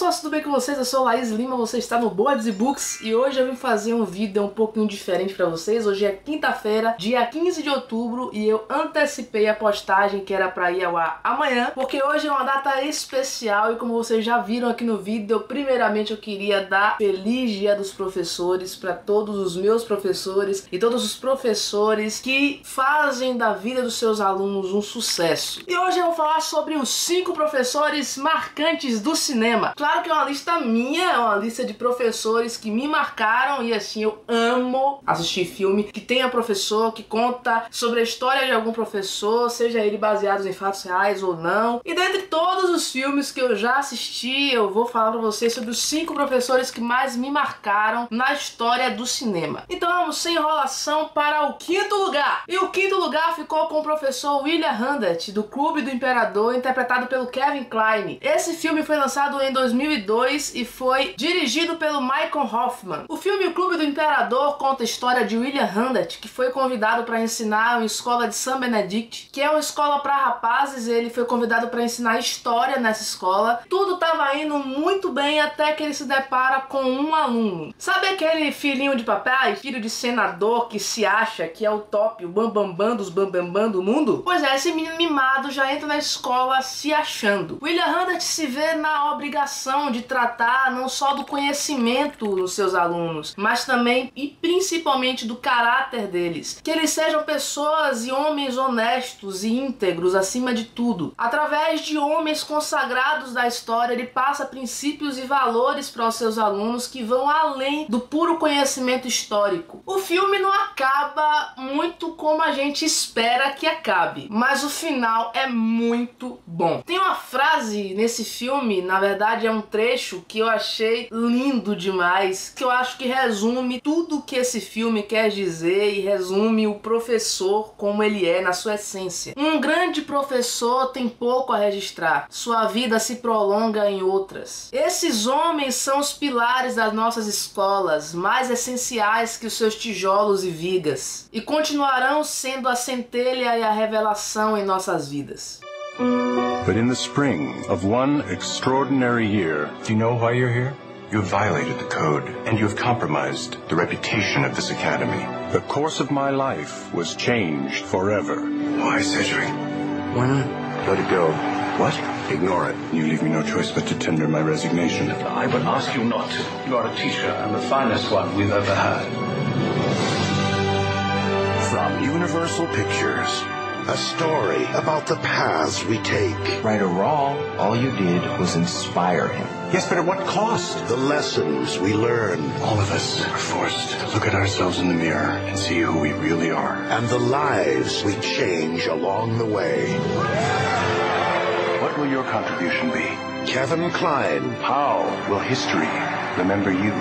pessoas, tudo bem com vocês? Eu sou Laís Lima, você está no Boards e Books e hoje eu vim fazer um vídeo um pouquinho diferente pra vocês. Hoje é quinta-feira, dia 15 de outubro e eu antecipei a postagem que era pra ir ao ar amanhã, porque hoje é uma data especial e como vocês já viram aqui no vídeo, primeiramente eu queria dar feliz dia dos professores pra todos os meus professores e todos os professores que fazem da vida dos seus alunos um sucesso. E hoje eu vou falar sobre os 5 professores marcantes do cinema. Claro que é uma lista minha, é uma lista de professores que me marcaram e assim, eu amo assistir filme que tenha professor, que conta sobre a história de algum professor, seja ele baseado em fatos reais ou não. E dentre todos os filmes que eu já assisti, eu vou falar pra vocês sobre os 5 professores que mais me marcaram na história do cinema. Então vamos sem enrolação para o 5º lugar. E o 5º lugar ficou com o professor William Handt, do Clube do Imperador, interpretado pelo Kevin Kline. Esse filme foi lançado em 2002 e foi dirigido pelo Michael Hoffman. O filme O Clube do Imperador conta a história de William Handt, que foi convidado para ensinar uma escola de St. Benedict, que é uma escola para rapazes. Ele foi convidado para ensinar história nessa escola. Tudo estava indo muito bem até que ele se depara com um aluno. Sabe aquele filhinho de papai, filho de senador que se acha que é o top, o bambambam dos bambambam do mundo? Pois é, esse menino mimado já entra na escola se achando. William Handt se vê na obrigação de tratar não só do conhecimento dos seus alunos, mas também e principalmente do caráter deles. Que eles sejam pessoas e homens honestos e íntegros acima de tudo. Através de homens consagrados da história, ele passa princípios e valores para os seus alunos que vão além do puro conhecimento histórico. O filme não acaba muito como a gente espera que acabe, mas o final é muito bom. Tem uma frase nesse filme, na verdade é um trecho que eu achei lindo demais, que eu acho que resume tudo que esse filme quer dizer e resume o professor como ele é na sua essência. Um grande professor tem pouco a registrar, sua vida se prolonga em outras. Esses homens são os pilares das nossas escolas, mais essenciais que os seus tijolos e vigas, e continuarão sendo a centelha e a revelação em nossas vidas. But in the spring of one extraordinary year, do you know why you're here? you have violated the code, and you have compromised the reputation of this academy. The course of my life was changed forever. Why, Cedric? Why not? Let it go. What? Ignore it. You leave me no choice but to tender my resignation. I would ask you not to. You are a teacher and the finest one we've ever had. From Universal Pictures. A story about the paths we take. Right or wrong, all you did was inspire him. Yes, but at what cost? The lessons we learn. All of us are forced to look at ourselves in the mirror and see who we really are. And the lives we change along the way. What will your contribution be? Kevin Kline. How will history remember you?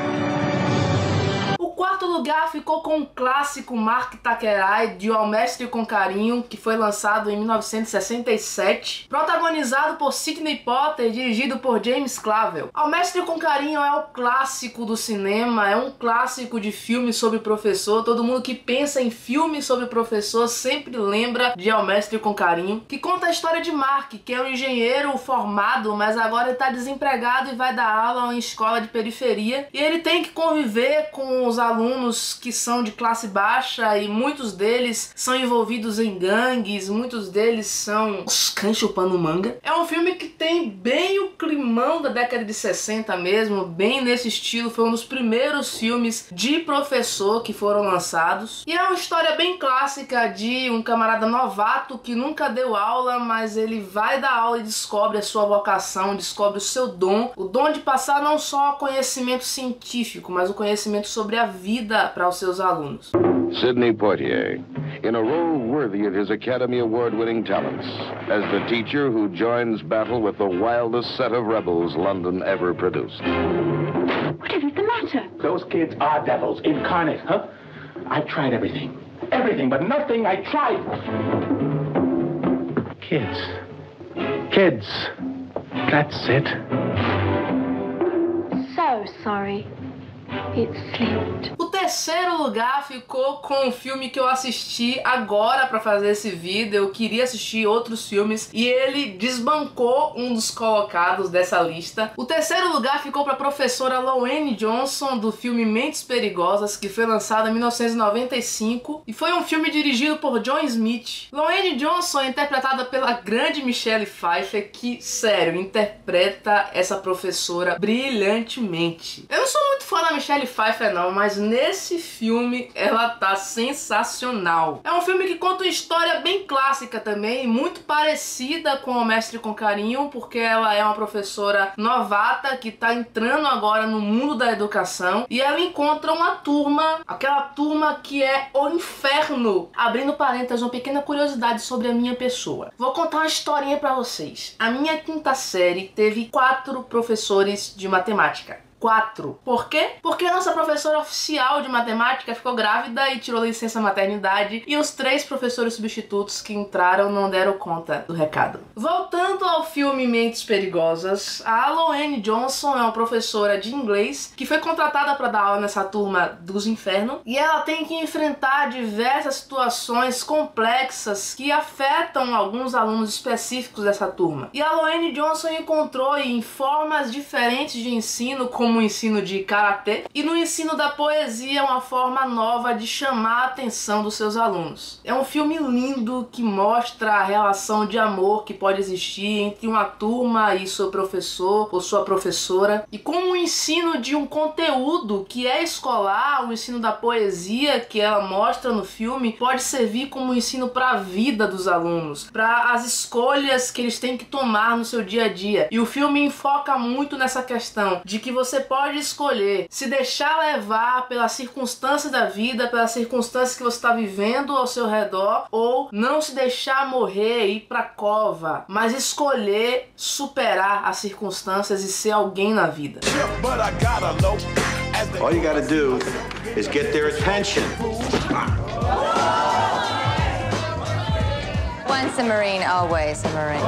O 4º lugar ficou com o clássico Mark Takerai de Ao Mestre com Carinho, que foi lançado em 1967, protagonizado por Sidney Potter e dirigido por James Clavell. Ao Mestre com Carinho é o clássico do cinema, é um clássico de filme sobre professor. Todo mundo que pensa em filme sobre professor sempre lembra de Ao Mestre com Carinho, que conta a história de Mark, que é um engenheiro formado, mas agora ele está desempregado e vai dar aula em escola de periferia, e ele tem que conviver com os alunos que são de classe baixa e muitos deles são envolvidos em gangues, muitos deles são os cães chupando manga. É um filme que tem bem o climão da década de 60 mesmo, bem nesse estilo. Foi um dos primeiros filmes de professor que foram lançados e é uma história bem clássica de um camarada novato que nunca deu aula, mas ele vai dar aula e descobre a sua vocação, descobre o seu dom, o dom de passar não só conhecimento científico, mas o conhecimento sobre a vida para os seus alunos. Sidney Poitier, in a role worthy of his Academy Award-winning talents, as the teacher who joins battle with the wildest set of rebels London ever produced. Whatever's the matter? Those kids are devils incarnate, huh? I've tried everything. Everything, but nothing I tried. Kids. Kids. That's it. So sorry. It slipped. O terceiro lugar ficou com um filme que eu assisti agora pra fazer esse vídeo. Eu queria assistir outros filmes e ele desbancou um dos colocados dessa lista. O terceiro lugar ficou pra professora Lowene Johnson, do filme Mentes Perigosas, que foi lançado em 1995 e foi um filme dirigido por John Smith. Lowene Johnson é interpretada pela grande Michelle Pfeiffer, que, sério, interpreta essa professora brilhantemente. Eu não sou muito fã da Michelle Pfeiffer não, mas nesse filme ela tá sensacional. É um filme que conta uma história bem clássica também, muito parecida com O Mestre com Carinho, porque ela é uma professora novata que tá entrando agora no mundo da educação e ela encontra uma turma, aquela turma que é o inferno. Abrindo parênteses, uma pequena curiosidade sobre a minha pessoa. Vou contar uma historinha pra vocês. A minha quinta série teve 4 professores de matemática. 4. Por quê? Porque a nossa professora oficial de matemática ficou grávida e tirou licença maternidade e os 3 professores substitutos que entraram não deram conta do recado. Voltando ao filme Mentes Perigosas, a Lowene Johnson é uma professora de inglês que foi contratada para dar aula nessa turma dos infernos e ela tem que enfrentar diversas situações complexas que afetam alguns alunos específicos dessa turma. E a Lowene Johnson encontrou em formas diferentes de ensino, como o ensino de karatê, e no ensino da poesia uma forma nova de chamar a atenção dos seus alunos. É um filme lindo que mostra a relação de amor que pode existir entre uma turma e seu professor ou sua professora, e como o ensino de um conteúdo que é escolar, o ensino da poesia que ela mostra no filme, pode servir como ensino para a vida dos alunos, para as escolhas que eles têm que tomar no seu dia a dia. E o filme enfoca muito nessa questão de que você pode escolher se deixar levar pelas circunstâncias da vida, pelas circunstâncias que você está vivendo ao seu redor, ou não se deixar morrer e ir pra cova, mas escolher superar as circunstâncias e ser alguém na vida. All you gotta do is get their attention. Once a Marine, always a Marine.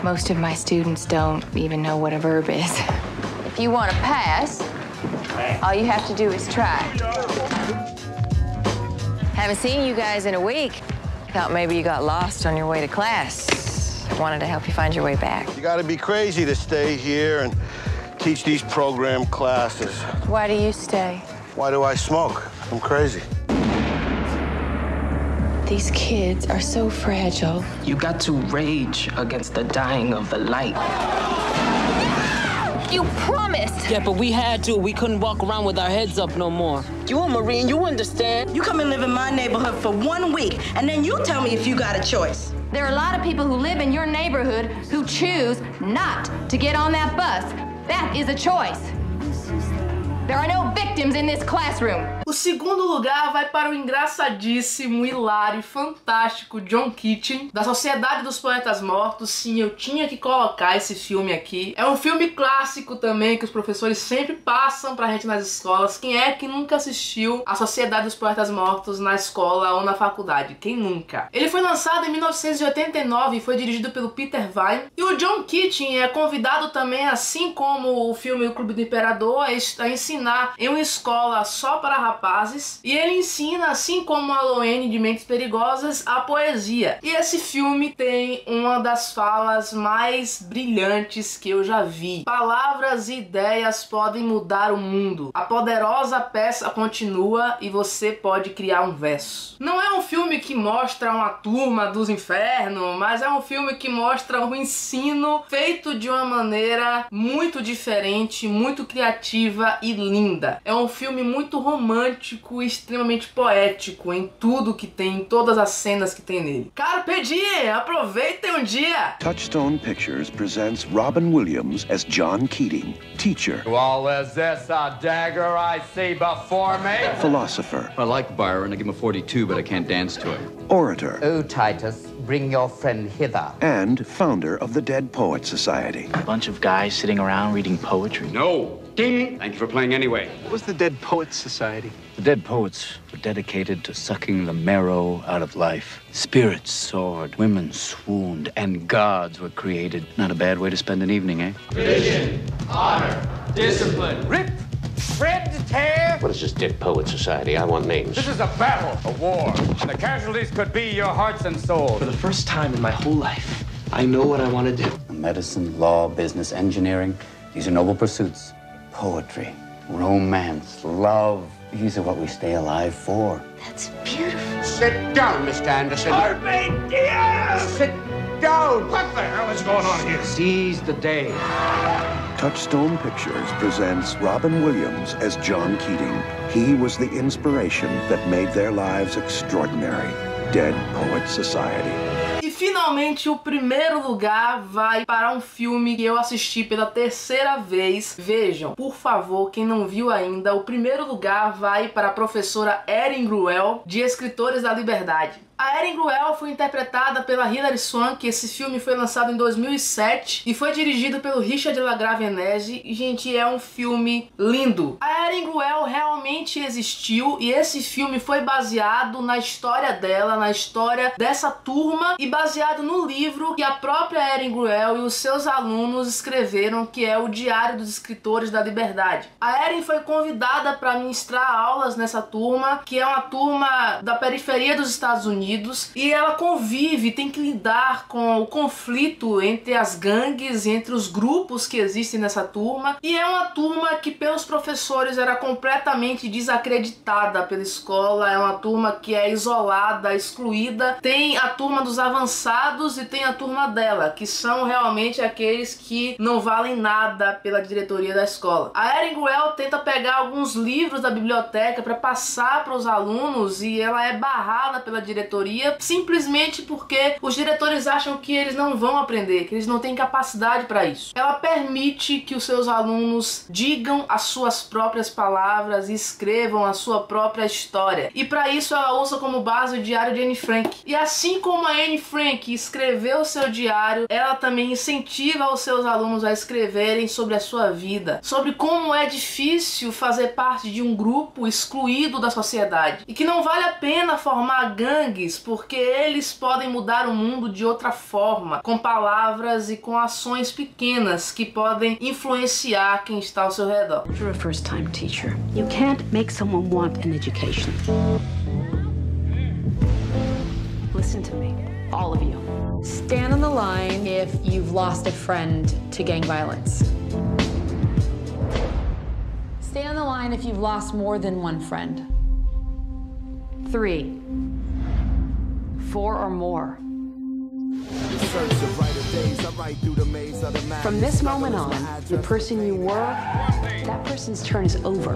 Most of my students don't even know what a verb is. If you want to pass, all you have to do is try. Haven't seen you guys in a week. Thought maybe you got lost on your way to class. Wanted to help you find your way back. You gotta be crazy to stay here and teach these program classes. Why do you stay? Why do I smoke? I'm crazy. These kids are so fragile. You got to rage against the dying of the light. You promised! Yeah, but we had to. We couldn't walk around with our heads up no more. You a Marine, you understand. You come and live in my neighborhood for 1 week, and then you tell me if you got a choice. There are a lot of people who live in your neighborhood who choose not to get on that bus. That is a choice. There are no victims in this classroom. O segundo lugar vai para o engraçadíssimo, hilário e fantástico John Keating, da Sociedade dos Poetas Mortos. Sim, eu tinha que colocar esse filme aqui. É um filme clássico também, que os professores sempre passam pra gente nas escolas. Quem é que nunca assistiu a Sociedade dos Poetas Mortos na escola ou na faculdade? Quem nunca? Ele foi lançado em 1989 e foi dirigido pelo Peter Vine. E o John Keating é convidado também, assim como o filme O Clube do Imperador, a ensinar em uma escola só para rapazes, e ele ensina, assim como a Lowene de Mentes Perigosas, a poesia. E esse filme tem uma das falas mais brilhantes que eu já vi. Palavras e ideias podem mudar o mundo. A poderosa peça continua e você pode criar um verso. Não é um filme que mostra uma turma dos infernos, mas é um filme que mostra um ensino feito de uma maneira muito diferente, muito criativa e linda. É um filme muito romântico e extremamente poético em tudo que tem, em todas as cenas que tem nele. Carpe diem! Aproveitem um dia! Touchstone Pictures presents Robin Williams as John Keating, teacher. Well, is this a dagger I see before me? Philosopher. I like Byron. I give him a 42, but I can't dance to it. Orator. Oh, Titus, bring your friend hither. And founder of the Dead Poets Society. A bunch of guys sitting around reading poetry. No! Ding! Thank you for playing anyway. What was the Dead Poets Society? The Dead Poets were dedicated to sucking the marrow out of life. Spirits soared, women swooned, and gods were created. Not a bad way to spend an evening, eh? Tradition, honor, Discipline. Rip, shred, tear. What is this Dead Poet Society? I want names. This is a battle, a war, and the casualties could be your hearts and souls. For the first time in my whole life, I know what I want to do. Medicine, law, business, engineering, these are noble pursuits. Poetry, romance, love, these are what we stay alive for. That's beautiful. Sit down, Mr. Anderson. Sit down. What the hell is going on here? Seize the day. Touchstone Pictures presents Robin Williams as John Keating. He was the inspiration that made their lives extraordinary. Dead Poets Society. E finalmente o primeiro lugar vai para um filme que eu assisti pela terceira vez. Vejam, por favor, quem não viu ainda, o primeiro lugar vai para a professora Erin Gruwell, de Escritores da Liberdade. A Erin Gruwell foi interpretada pela Hilary Swank. Esse filme foi lançado em 2007 e foi dirigido pelo Richard LaGravenese. E, gente, é um filme lindo. A Erin Gruwell realmente existiu e esse filme foi baseado na história dela, na história dessa turma e baseado no livro que a própria Erin Gruwell e os seus alunos escreveram, que é o Diário dos Escritores da Liberdade. A Erin foi convidada para ministrar aulas nessa turma, que é uma turma da periferia dos Estados Unidos, e ela convive, tem que lidar com o conflito entre as gangues, entre os grupos que existem nessa turma, e é uma turma que pelos professores era completamente desacreditada pela escola, é uma turma que é isolada, excluída. Tem a turma dos avançados e tem a turma dela, que são realmente aqueles que não valem nada pela diretoria da escola. A Erin Gruwell tenta pegar alguns livros da biblioteca para passar para os alunos e ela é barrada pela diretoria simplesmente porque os diretores acham que eles não vão aprender, que eles não têm capacidade para isso. Ela permite que os seus alunos digam as suas próprias palavras e escrevam a sua própria história. E para isso ela usa como base o diário de Anne Frank. E assim como a Anne Frank escreveu o seu diário, ela também incentiva os seus alunos a escreverem sobre a sua vida, sobre como é difícil fazer parte de um grupo excluído da sociedade e que não vale a pena formar gangues, porque eles podem mudar o mundo de outra forma, com palavras e com ações pequenas que podem influenciar quem está ao seu redor. You're a first-time teacher. You can't make someone want an education. Listen to me, all of you. Stand on the line if you've lost a friend to gang violence. Stay on the line if you've lost more than one friend. 3, 4 or more. From this moment on, the person you were, that person's turn is over.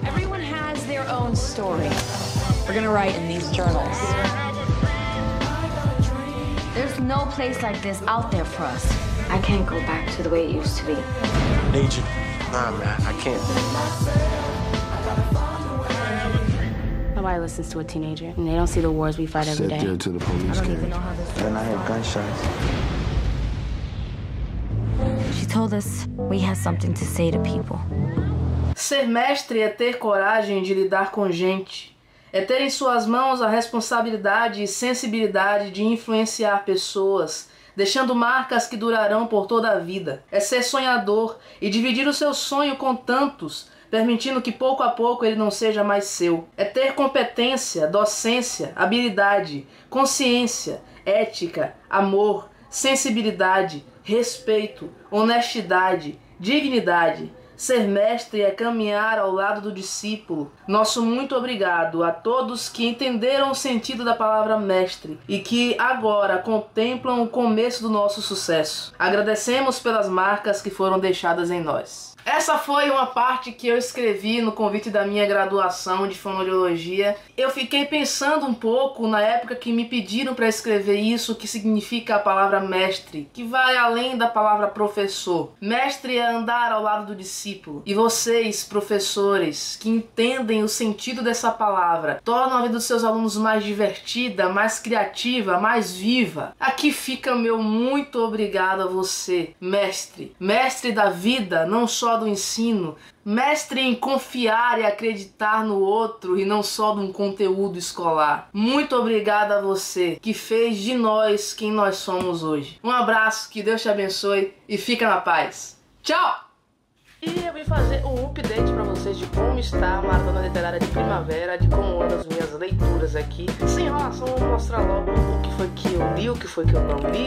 Everyone has their own story. We're gonna write in these journals. There's no place like this out there for us. I can't go back to the way it used to be. Need you. Nah, man, I can't. Nobody listens to a teenager, and they don't see the wars we fight every day. There to the police carriage. Then I heard gunshots. She told us we had something to say to people. Ser mestre é ter coragem de lidar com gente. É ter em suas mãos a responsabilidade e sensibilidade de influenciar pessoas, deixando marcas que durarão por toda a vida. É ser sonhador e dividir o seu sonho com tantos, permitindo que pouco a pouco ele não seja mais seu. É ter competência, docência, habilidade, consciência, ética, amor, sensibilidade, respeito, honestidade, dignidade. Ser mestre é caminhar ao lado do discípulo. Nosso muito obrigado a todos que entenderam o sentido da palavra mestre e que agora contemplam o começo do nosso sucesso. Agradecemos pelas marcas que foram deixadas em nós. Essa foi uma parte que eu escrevi no convite da minha graduação de fonoaudiologia. Eu fiquei pensando um pouco na época que me pediram para escrever isso, que significa a palavra mestre, que vai além da palavra professor. Mestre é andar ao lado do discípulo. discípulo. E vocês, professores, que entendem o sentido dessa palavra, tornam a vida dos seus alunos mais divertida, mais criativa, mais viva. Aqui fica meu muito obrigado a você, mestre. Mestre da vida, não só do ensino. Mestre em confiar e acreditar no outro e não só de um conteúdo escolar. Muito obrigado a você que fez de nós quem nós somos hoje. Um abraço, que Deus te abençoe e fica na paz. Tchau! E eu vim fazer um update pra vocês de como está a maratona literária de primavera, de como andam as minhas leituras aqui. Sem enrolação, eu vou mostrar logo o que foi que eu li, o que foi que eu não li.